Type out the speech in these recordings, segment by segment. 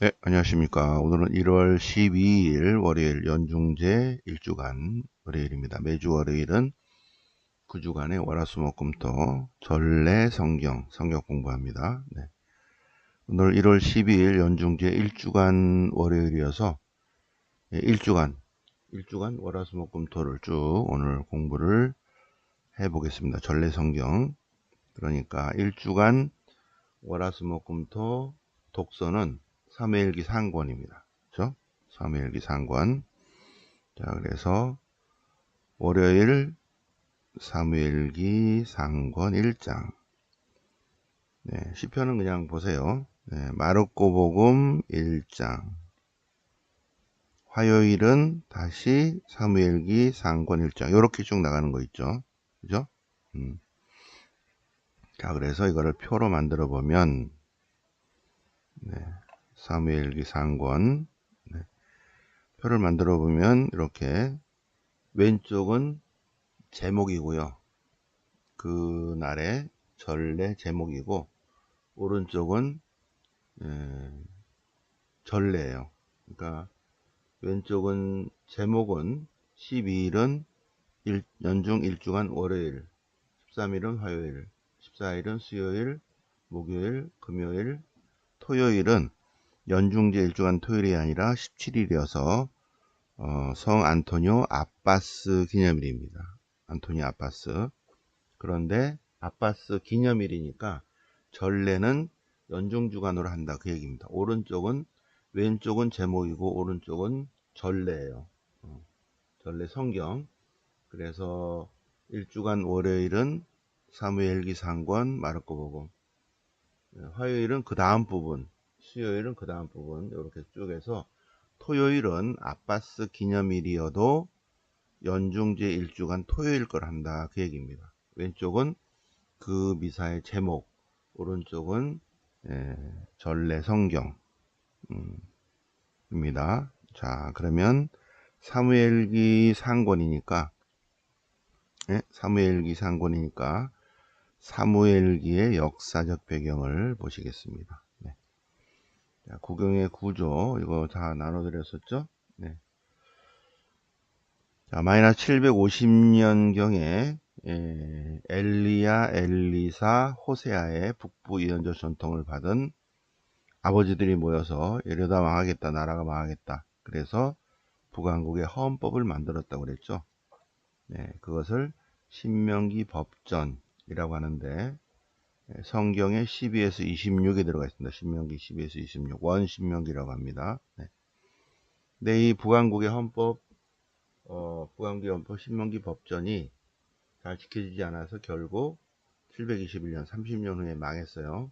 네, 안녕하십니까. 오늘은 1월 12일 월요일 연중제 1주간 월요일입니다. 매주 월요일은 9주간의 월화수목금토 전래 성경 공부합니다. 네. 오늘 1월 12일 연중제 1주간 월요일이어서 1주간 월화수목금토를 쭉 오늘 공부를 해보겠습니다. 전래 성경. 그러니까 1주간 월화수목금토 독서는 사무엘기 상권입니다. 그렇죠? 사무엘기 상권. 자, 그래서 월요일 사무엘기 상권 1장. 네, 시편은 그냥 보세요. 네, 마르코복음 1장. 화요일은 다시 사무엘기 상권 1장. 이렇게 쭉 나가는 거 있죠. 그죠? 자, 그래서 이거를 표로 만들어 보면 네, 사무엘기 상권 네, 표를 만들어 보면 이렇게 왼쪽은 제목이고요. 그날의 전래 제목이고 오른쪽은 전래예요. 그러니까 왼쪽은 제목은 12일은 연중 1주간 월요일, 13일은 화요일, 14일은 수요일, 목요일, 금요일, 토요일은 연중제 1주간 토요일이 아니라 17일이어서 성 안토니오 아바스 기념일입니다. 안토니오 아바스. 그런데 아바스 기념일이니까 전례는 연중주간으로 한다 그 얘기입니다. 왼쪽은 제목이고 오른쪽은 전례예요. 전례 성경. 그래서 1주간 월요일은 사무엘기 상권 마르코복음, 화요일은 그 다음 부분, 수요일은 그 다음 부분 이렇게 쭉 해서 토요일은 아바스 기념일이어도 연중제 1주간 토요일 걸 한다 그 얘기입니다. 왼쪽은 그 미사의 제목, 오른쪽은 전래 성경입니다. 자, 그러면 사무엘기 상권이니까 사무엘기 상권이니까 사무엘기의 역사적 배경을 보시겠습니다. 네. 자, 구경의 구조 이거 다 나눠드렸었죠? 네. 자, 마이너스 750년경에 엘리야, 엘리사, 호세아의 북부 예언적 전통을 받은 아버지들이 모여서 이러다 망하겠다, 나라가 망하겠다. 그래서 북왕국의 헌법을 만들었다고 그랬죠. 네, 그것을 신명기 법전이라고 하는데 성경에 12에서 26이 들어가 있습니다. 신명기 12에서 26, 원신명기라고 합니다. 네. 근데 이 북왕국의 헌법, 북왕국의 헌법 신명기 법전이 잘 지켜지지 않아서 결국 721년, 30년 후에 망했어요.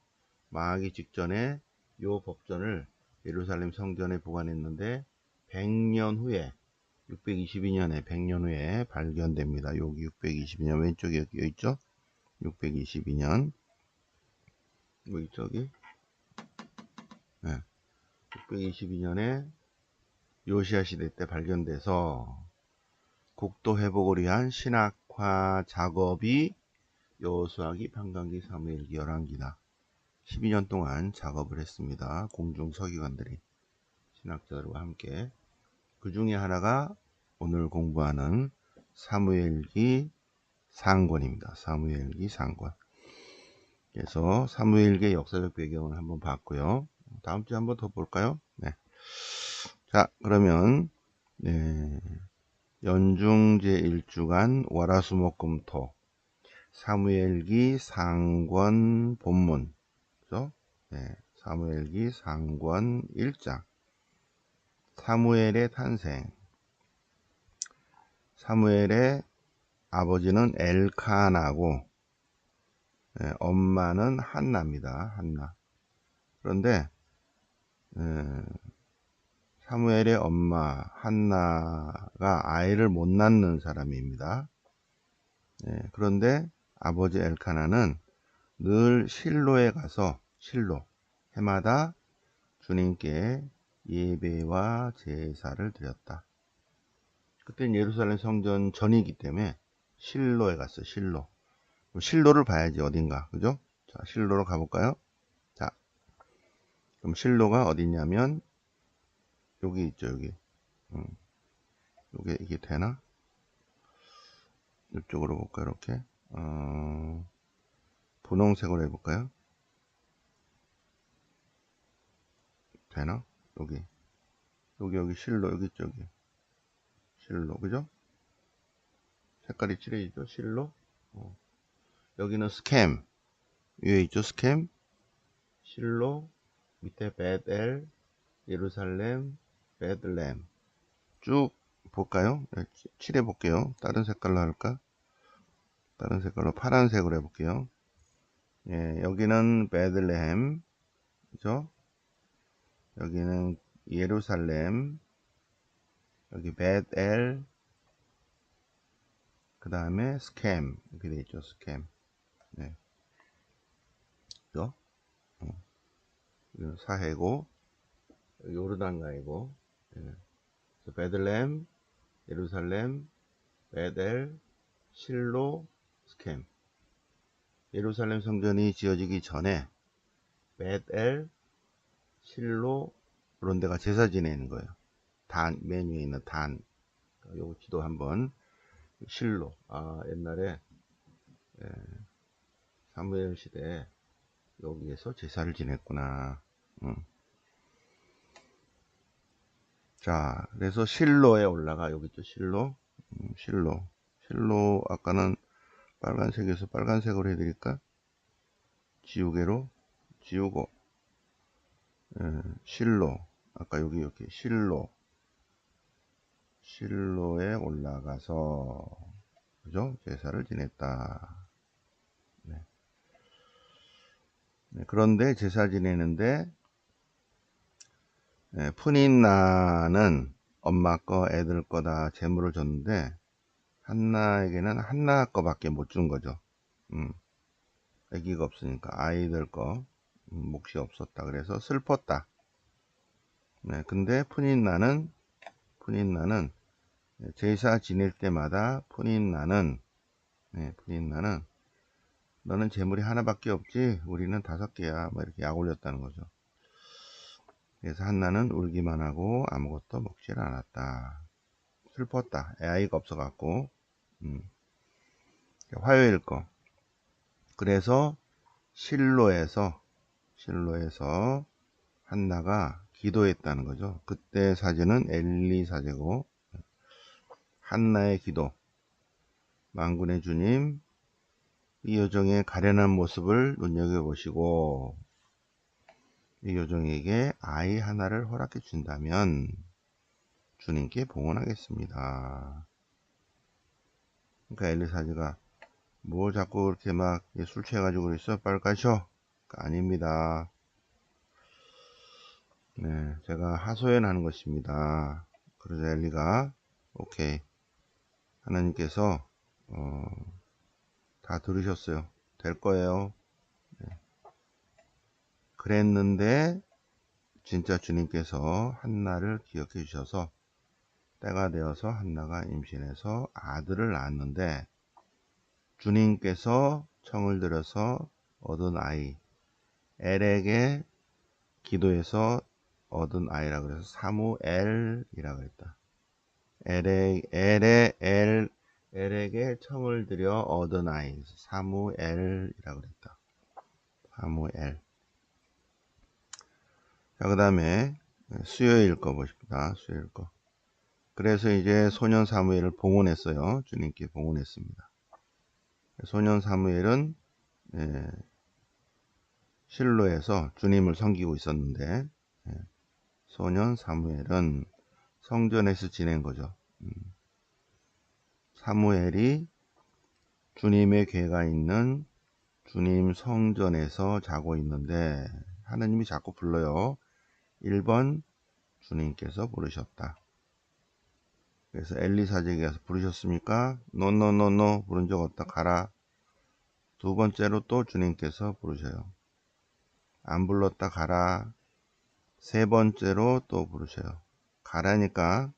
망하기 직전에 이 법전을 예루살렘 성전에 보관했는데 100년 후에 622년에 100년 후에 발견됩니다. 여기 622년 왼쪽에 여기 있죠? 622년 여기 저기 네. 622년에 요시야 시대 때 발견돼서 국도 회복을 위한 신학화 작업이 여호수아기, 판관기, 사무엘기, 열왕기다. 12년 동안 작업을 했습니다. 공중 서기관들이 신학자들과 함께. 그 중에 하나가 오늘 공부하는 사무엘기 상권입니다. 사무엘기 상권. 그래서 사무엘기의 역사적 배경을 한번 봤고요. 다음 주에 한번 더 볼까요? 네. 자, 그러면 네. 연중제 1주간 월화수목금토 사무엘기 상권 본문. 그죠? 네. 사무엘기 상권 1장. 사무엘의 탄생. 사무엘의 아버지는 엘카나고 엄마는 한나입니다. 한나. 그런데 사무엘의 엄마 한나가 아이를 못 낳는 사람입니다. 그런데 아버지 엘카나는 늘 실로에 가서 해마다 주님께 예배와 제사를 드렸다. 그때는 예루살렘 성전 전이기 때문에 실로에 갔어요. 실로를 봐야지 어딘가. 그죠? 자, 실로로 가볼까요? 자, 그럼 실로가 어디 있냐면 여기 있죠. 여기. 이게 되나? 이쪽으로 볼까요? 이렇게. 분홍색으로 해볼까요? 되나? 여기 실로, 여기 있죠. 여기. 실로, 그죠? 색깔이 칠해지죠. 실로. 여기는 스캠. 위에 있죠. 스캠. 실로. 밑에 베델, 예루살렘, 베들렘. 쭉 볼까요? 칠해 볼게요. 다른 색깔로 할까? 다른 색깔로 파란색으로 해볼게요. 예, 여기는 베들레헴, 그죠? 여기는 예루살렘, 여기 베델, 그 다음에 스캠, 이렇게 돼 있죠. 스캠. 네. 그죠? 여기는 사해고, 여기 요르단강이고, 예. 베들레헴, 예루살렘, 베델, 실로, 스캠. 예루살렘 성전이 지어지기 전에 베델, 실로 그런 데가 제사 지내는 거예요. 단, 맨 위에 있는 단. 요거 지도 한번. 실로. 옛날에 사무엘 시대에 여기에서 제사를 지냈구나. 자, 그래서 실로에 올라가. 여기 있죠. 실로. 실로 아까는 빨간색에서 빨간색으로 해드릴까? 지우개로 지우고. 실로. 아까 여기 이렇게 실로에 올라가서 그죠? 제사를 지냈다. 네. 네, 그런데 제사 지내는데 푸닌나는 엄마 거 애들 거 다 재물을 줬는데 한나에게는 한나 거밖에 못 준 거죠. 아기가 없으니까 아이들 거 몫이 없었다. 그래서 슬펐다. 네, 근데 푸닌나는 제사 지낼 때마다 푸닌나는 너는 재물이 하나밖에 없지 우리는 5개야 뭐 이렇게 약 올렸다는 거죠. 그래서 한나는 울기만 하고 아무것도 먹질 않았다. 슬펐다. 아이가 없어갖고. 화요일 거. 그래서 실로에서 한나가 기도했다는 거죠. 그때 사제는 엘리 사제고 한나의 기도. 만군의 주님, 이 여종의 가련한 모습을 눈여겨보시고 이 여종에게 아이 하나를 허락해 준다면 주님께 봉헌하겠습니다. 그러니까 엘리 사제가 뭐 자꾸 그렇게 막 술 취해가지고 그랬어? 빨리 가셔. 아닙니다. 네, 제가 하소연하는 것입니다. 그러자 엘리가 오케이. 하나님께서 다 들으셨어요. 될 거예요. 네. 그랬는데 진짜 주님께서 한나를 기억해 주셔서 때가 되어서 한나가 임신해서 아들을 낳았는데 주님께서 청을 들여서 얻은 아이 엘에게 기도해서 얻은 아이라 그래서 사무엘이라 그랬다. 엘에게 청을 들여 얻은 아이 사무엘이라 그랬다. 사무엘. 자, 그 다음에 수요일 거 보십니다. 수요일 거. 그래서 이제 소년 사무엘을 봉헌했어요. 주님께 봉헌했습니다. 소년 사무엘은 실로에서 주님을 섬기고 있었는데 소년 사무엘은 성전에서 지낸 거죠. 사무엘이 주님의 궤가 있는 주님 성전에서 자고 있는데 하나님이 자꾸 불러요. 1번 주님께서 부르셨다. 그래서 엘리 사제에게 가서 부르셨습니까? 노 부른 적 없다. 가라. 두 번째로 또 주님께서 부르셔요. 안 불렀다. 가라. 세 번째로 또 부르셔요. 가라니까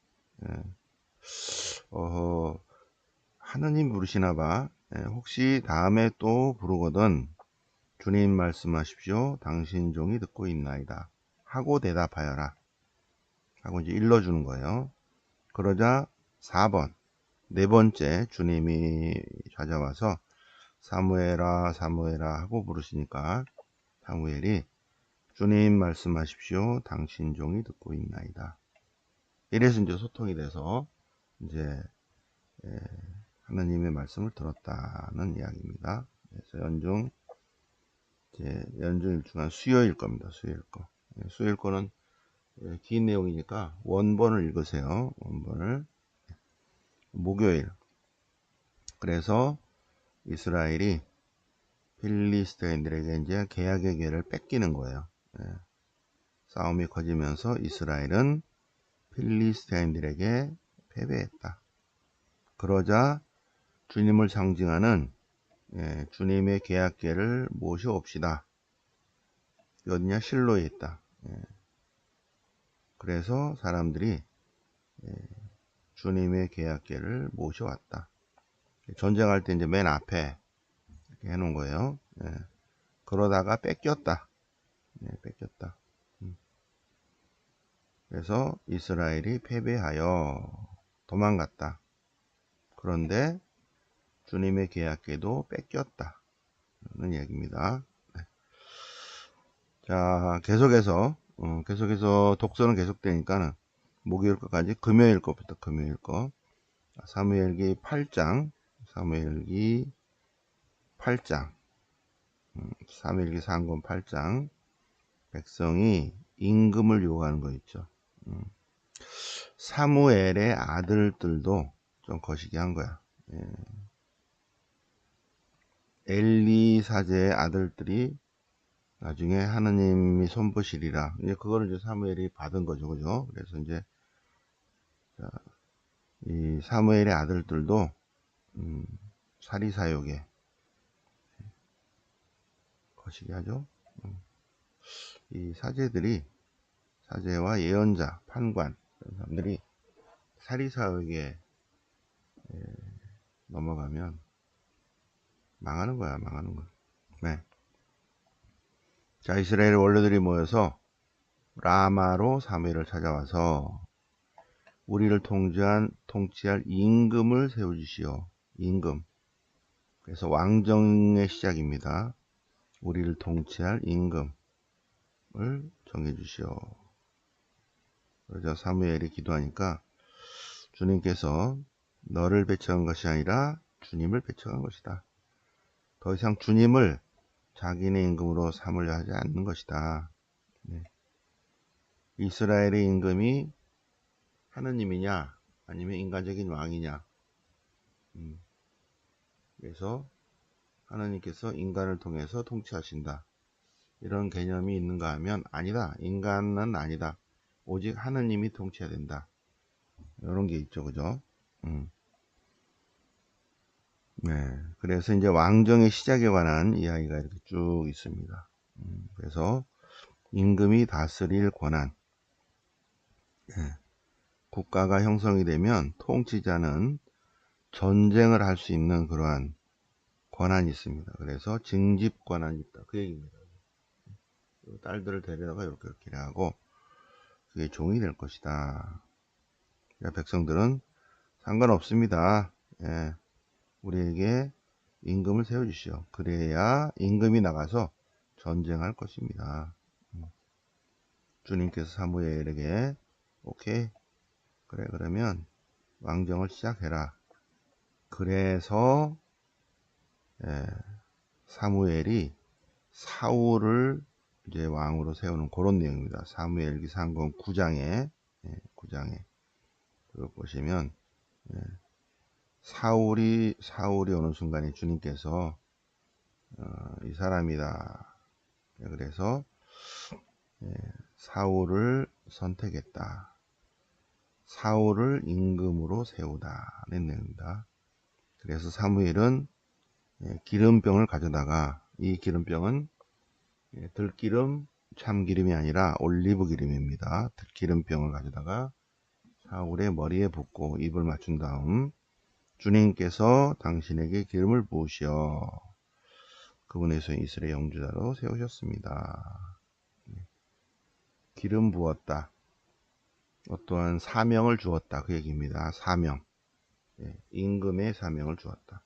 하느님 부르시나 봐. 혹시 다음에 또 부르거든 주님 말씀하십시오. 당신 종이 듣고 있나이다. 하고 대답하여라 하고 이제 일러주는 거예요. 그러자 4번, 네 번째 주님이 찾아와서 사무엘아 사무엘아 하고 부르시니까 사무엘이 주님 말씀하십시오. 당신 종이 듣고 있나이다. 이래서 이제 소통이 돼서 이제 하나님의 말씀을 들었다는 이야기입니다. 그래서 연중 일주간 수요일 겁니다. 수요일 거. 수요일 거는 긴 내용이니까 원본을 읽으세요. 원본을. 목요일. 그래서 이스라엘이 필리스트인들에게 이제 계약의 기회를 뺏기는 거예요. 싸움이 커지면서 이스라엘은 필리스트인들에게 패배했다. 그러자 주님을 상징하는 주님의 계약궤를 모셔옵시다. 어디냐? 실로에 있다. 그래서 사람들이 주님의 계약궤를 모셔왔다. 전쟁할 때 이제 맨 앞에 이렇게 해놓은 거예요. 그러다가 뺏겼다. 뺏겼다. 그래서 이스라엘이 패배하여 도망갔다. 그런데 주님의 계약궤도 뺏겼다는 얘기입니다. 자, 계속해서 독서는 계속되니까는 목요일 거까지 금요일 거부터 금요일 거. 사무엘기 8장, 사무엘기 상권 8장. 백성이 임금을 요구하는 거 있죠. 사무엘의 아들들도 좀 거시기 한 거야. 엘리 사제의 아들들이 나중에 하느님이 손보시리라. 이제 그거를 이제 사무엘이 받은 거죠, 그죠? 그래서 이제 이 사무엘의 아들들도 사리사욕에 거시기 하죠. 이 사제와 예언자, 판관 이런 사람들이 사리사욕에 넘어가면 망하는 거야, 망하는 거야. 네. 자, 이스라엘 원로들이 모여서 라마로 사무엘을 찾아와서 우리를 통치할 임금을 세워주시오. 임금. 그래서 왕정의 시작입니다. 우리를 통치할 임금을 정해주시오. 그러자 사무엘이 기도하니까 주님께서 너를 배척한 것이 아니라 주님을 배척한 것이다. 더 이상 주님을 자기네 임금으로 삼으려 하지 않는 것이다. 이스라엘의 임금이 하느님이냐 아니면 인간적인 왕이냐. 그래서 하나님께서 인간을 통해서 통치하신다. 이런 개념이 있는가 하면 아니다. 인간은 아니다. 오직 하느님이 통치해야 된다. 이런 게 있죠. 그죠? 네. 그래서 이제 왕정의 시작에 관한 이야기가 이렇게 쭉 있습니다. 그래서 임금이 다스릴 권한. 국가가 형성이 되면 통치자는 전쟁을 할 수 있는 그러한 권한이 있습니다. 그래서 징집 권한이 있다. 그 얘기입니다. 딸들을 데려다가 이렇게 하고 그게 종이 될 것이다. 백성들은 상관없습니다. 우리에게 임금을 세워주시오. 그래야 임금이 나가서 전쟁할 것입니다. 주님께서 사무엘에게 오케이 그래 그러면 왕정을 시작해라. 그래서 사무엘이 사울을 이제 왕으로 세우는 그런 내용입니다. 사무엘기 상권 9장에 그걸 보시면 사울이 오는 순간에 주님께서 이 사람이다. 그래서 사울을 선택했다. 사울을 임금으로 세우다는 내용입니다. 그래서 사무엘은 기름병을 가져다가 이 기름병은 들기름 참기름이 아니라 올리브 기름입니다. 들기름병을 가져다가 사울의 머리에 붓고 입을 맞춘 다음 주님께서 당신에게 기름을 부으시어 그분에서 이스라엘 영주자로 세우셨습니다. 기름 부었다. 어떠한 사명을 주었다. 그 얘기입니다. 사명. 예, 임금의 사명을 주었다.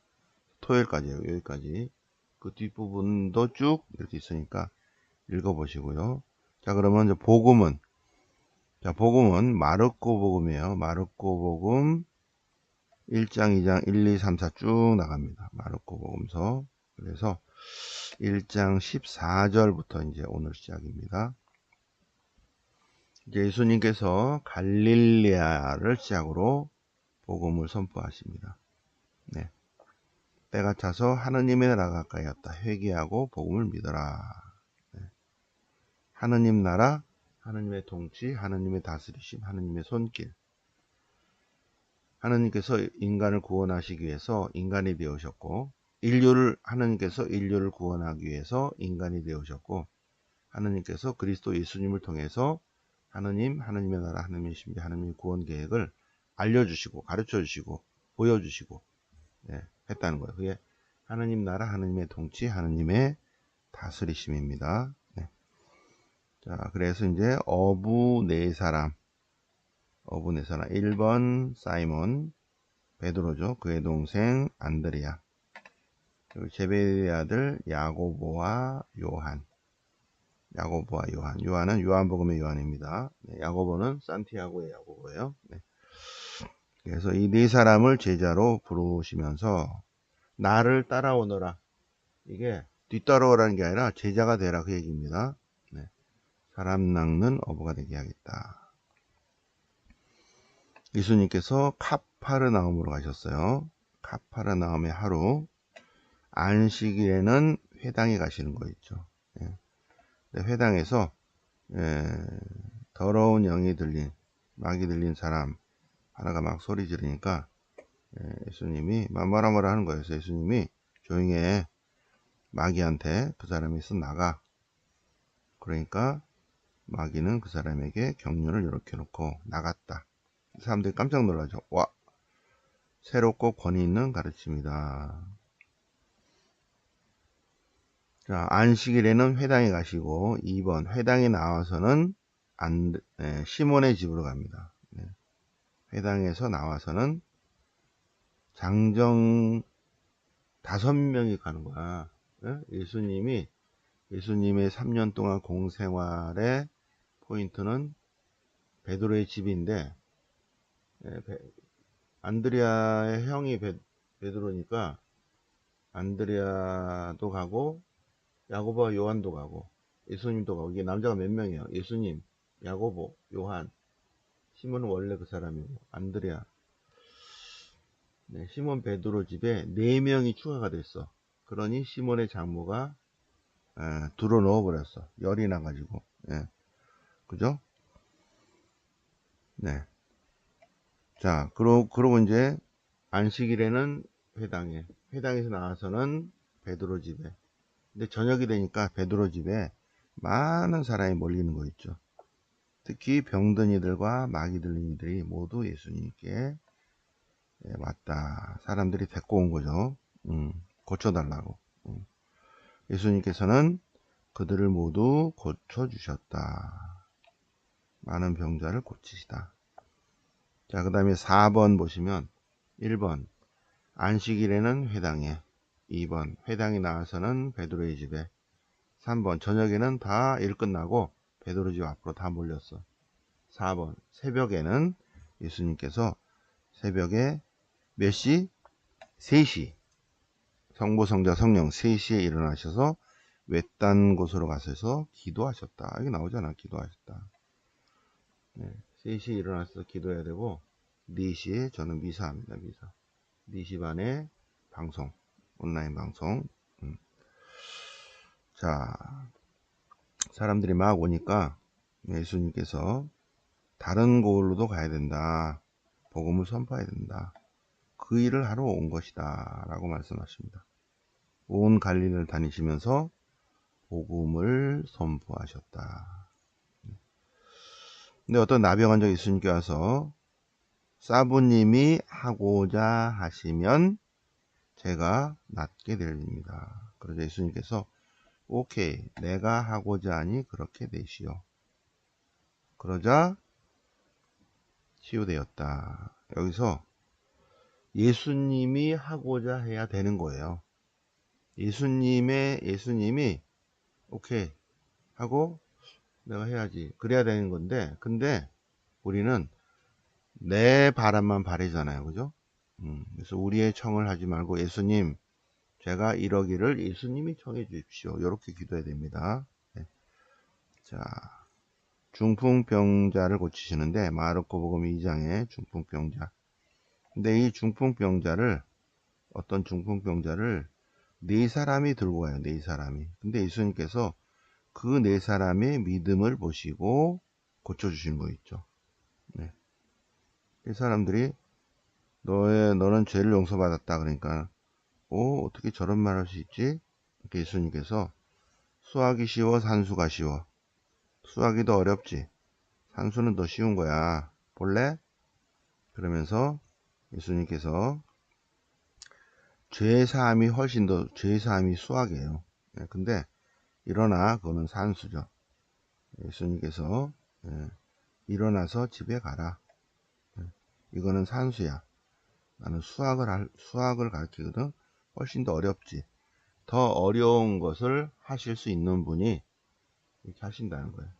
토요일까지예요. 여기까지. 그 뒷부분도 쭉 이렇게 있으니까 읽어보시고요. 자, 그러면 이제 복음은, 자, 복음은 마르코 복음이에요. 마르코 복음 1장, 2장, 1, 2, 3, 4 쭉 나갑니다. 마르코 복음서. 그래서 1장 14절부터 이제 오늘 시작입니다. 이제 예수님께서 갈릴레아를 시작으로 복음을 선포하십니다. 네. 때가 차서 하느님의 나라가 가까이 왔다. 회개하고 복음을 믿어라. 네. 하느님 나라, 하느님의 통치, 하느님의 다스리심, 하느님의 손길. 하느님께서 인간을 구원하시기 위해서 인간이 되으셨고, 하느님께서 인류를 구원하기 위해서 인간이 되으셨고, 하느님께서 그리스도 예수님을 통해서 하느님의 나라, 하느님의 신비, 하느님의 구원 계획을 알려주시고, 가르쳐주시고, 보여주시고, 네, 했다는 거예요. 그게 하느님 나라, 하느님의 통치, 하느님의 다스리심입니다. 네. 자, 그래서 이제 어부 네 사람. 1번 사이몬, 베드로죠. 그의 동생 안드레아. 그리고 제베데의 아들 야고보와 요한. 요한은 요한복음의 요한입니다. 네, 야고보는 산티아고의 야고보예요. 네. 그래서 이 네 사람을 제자로 부르시면서 나를 따라오너라. 이게 뒤따라오라는 게 아니라 제자가 되라 그 얘기입니다. 네. 사람 낚는 어부가 되게 하겠다. 예수님께서 카파르나움으로 가셨어요. 카파르나움의 하루, 안식일에는 회당에 가시는 거 있죠. 예. 회당에서 더러운 영이 들린, 막이 들린 사람 하나가 막 소리 지르니까 예수님이 뭐라 하는 거예요. 그래서 예수님이 조용히 해. 마귀한테 그 사람이 나가. 그러니까 마귀는 그 사람에게 경륜을 이렇게 놓고 나갔다. 사람들이 깜짝 놀라죠. 와, 새롭고 권위 있는 가르침이다. 자, 안식일에는 회당에 가시고 2번 회당에 나와서는 시몬의 집으로 갑니다. 네. 회당에서 나와서는 장정 5명이 가는 거야. 네? 예수님의 3년 동안 공생활의 포인트는 베드로의 집인데, 안드레아의 형이 베드로니까 안드레아도 가고 야고보와 요한도 가고 예수님도 가고. 이게 남자가 몇 명이에요? 예수님, 야고보, 요한, 시몬은 원래 그 사람이고 안드레아. 네, 시몬 베드로 집에 4명이 추가가 됐어. 그러니 시몬의 장모가 들어 넣어버렸어. 열이 나가지고. 예. 그죠? 네. 자, 그러고 이제 안식일에는 회당에서 나와서는 베드로 집에. 근데 저녁이 되니까 베드로 집에 많은 사람이 몰리는 거 있죠. 특히 병든 이들과 마귀 들린 이들이 모두 예수님께 왔다. 사람들이 데리고 온 거죠. 고쳐달라고. 예수님께서는 그들을 모두 고쳐주셨다. 많은 병자를 고치시다. 자, 그 다음에 4번 보시면 1번 안식일에는 회당에, 2번 회당에 나와서는 베드로의 집에, 3번 저녁에는 다 일 끝나고 베드로 집 앞으로 다 몰렸어. 4번 새벽에는 예수님께서 새벽에 몇 시? 3시. 성부 성자 성령 3시에 일어나셔서 외딴 곳으로 가셔서 기도하셨다. 이게 나오잖아. 기도하셨다. 네, 3시에 일어나서 기도해야 되고 4시에 저는 미사합니다. 미사. 4시 반에 방송, 온라인 방송. 자, 사람들이 막 오니까 예수님께서 다른 곳으로도 가야 된다. 복음을 선포해야 된다. 그 일을 하러 온 것이다. 라고 말씀하십니다. 온 갈릴리를 다니시면서 복음을 선포하셨다. 근데 어떤 나병환자가 예수님께 와서 사부님이 하고자 하시면 제가 낫게 되리입니다. 그래서 예수님께서 오케이, 내가 하고자 하니 그렇게 되시오. 그러자 치유되었다. 여기서 예수님이 하고자 해야 되는 거예요. 예수님이 오케이 하고 내가 해야지 그래야 되는 건데, 근데 우리는 내 바람만 바라잖아요. 그죠? 그래서 우리의 청을 하지 말고 예수님 제가 이러기를 예수님이 청해 주십시오. 이렇게 기도해야 됩니다. 네. 자, 중풍병자를 고치시는데 마르코복음 2장에 중풍병자. 근데 이 중풍병자를, 어떤 중풍병자를 네 사람이 들고 가요. 네 사람이. 근데 예수님께서 그 네 사람의 믿음을 보시고 고쳐주신 거 있죠. 네. 이 사람들이 너는 죄를 용서받았다. 그러니까 어떻게 저런 말 할 수 있지? 이렇게 예수님께서 수학이 쉬워 산수가 쉬워. 수학이 더 어렵지. 산수는 더 쉬운 거야. 볼래? 그러면서 예수님께서 죄사함이 훨씬 더, 죄사함이 수학이에요. 네, 근데 일어나, 그거는 산수죠. 예수님께서 일어나서 집에 가라. 이거는 산수야. 나는 수학을 가르치거든. 훨씬 더 어렵지. 더 어려운 것을 하실 수 있는 분이 이렇게 하신다는 거예요.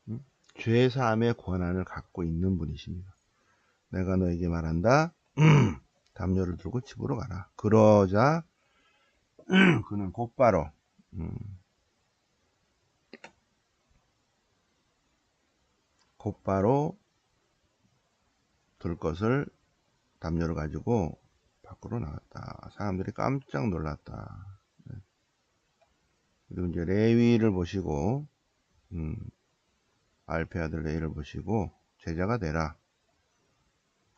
네. 죄사함의 권한을 갖고 있는 분이십니다. 내가 너에게 말한다. 담요를 들고 집으로 가라. 그러자 그는 곧바로 들 것을 담요를 가지고 밖으로 나갔다. 사람들이 깜짝 놀랐다. 그리고 이제 레위를 보시고 알페 아들 레위를 보시고 제자가 되라.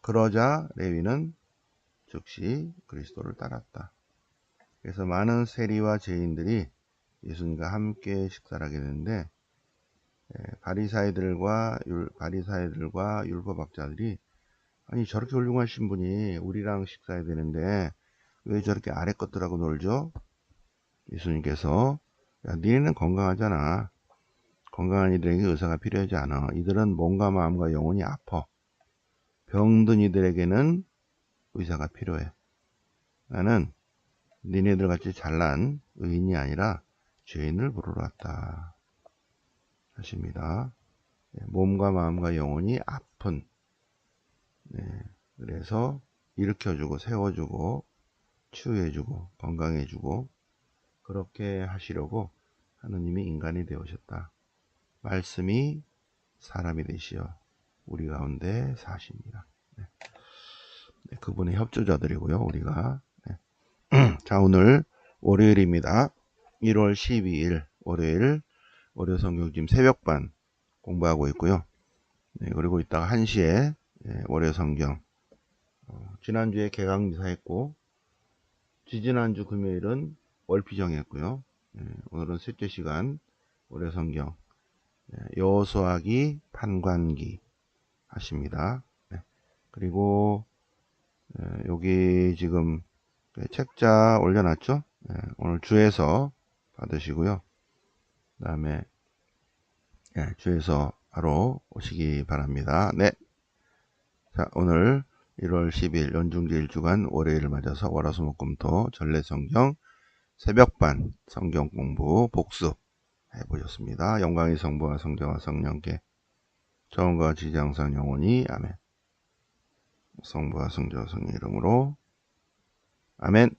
그러자 레위는 즉시 그리스도를 따랐다. 그래서 많은 세리와 죄인들이 예수님과 함께 식사를 하게 되는데, 바리사이들과 율법학자들이 아니 저렇게 훌륭하신 분이 우리랑 식사해야 되는데 왜 저렇게 아래 것들하고 놀죠? 예수님께서 야, 니네는 건강하잖아. 건강한 이들에게 의사가 필요하지 않아. 이들은 몸과 마음과 영혼이 아파. 병든 이들에게는 의사가 필요해. 나는 니네들 같이 잘난 의인이 아니라 죄인을 부르러 왔다 하십니다. 몸과 마음과 영혼이 아픈, 그래서 일으켜주고 세워주고 치유해주고 건강해주고 그렇게 하시려고 하느님이 인간이 되오셨다. 말씀이 사람이 되시어 우리 가운데 사십니다. 그분의 협조자들이고요. 우리가. 자, 오늘 월요일입니다. 1월 12일 월요일 월요 성경 지금 새벽반 공부하고 있고요. 그리고 이따가 1시에 월요 성경, 지난주에 개강미사 했고 지지난주 금요일은 월피정 했고요. 오늘은 셋째 시간 월요 성경 여호수아기 판관기 하십니다. 그리고 여기 지금 책자 올려놨죠. 오늘 주에서 받으시고요. 그 다음에 주에서 바로 오시기 바랍니다. 네. 자, 오늘 1월 10일 연중제 1주간 월요일을 맞아서 월화수목금토 전래성경 새벽반 성경 공부 복습 해보셨습니다. 영광의 성부와 성자와 성령께 처음과 지지 항상 영원히 아멘. 성부와 성자와 성령 이름으로 아멘.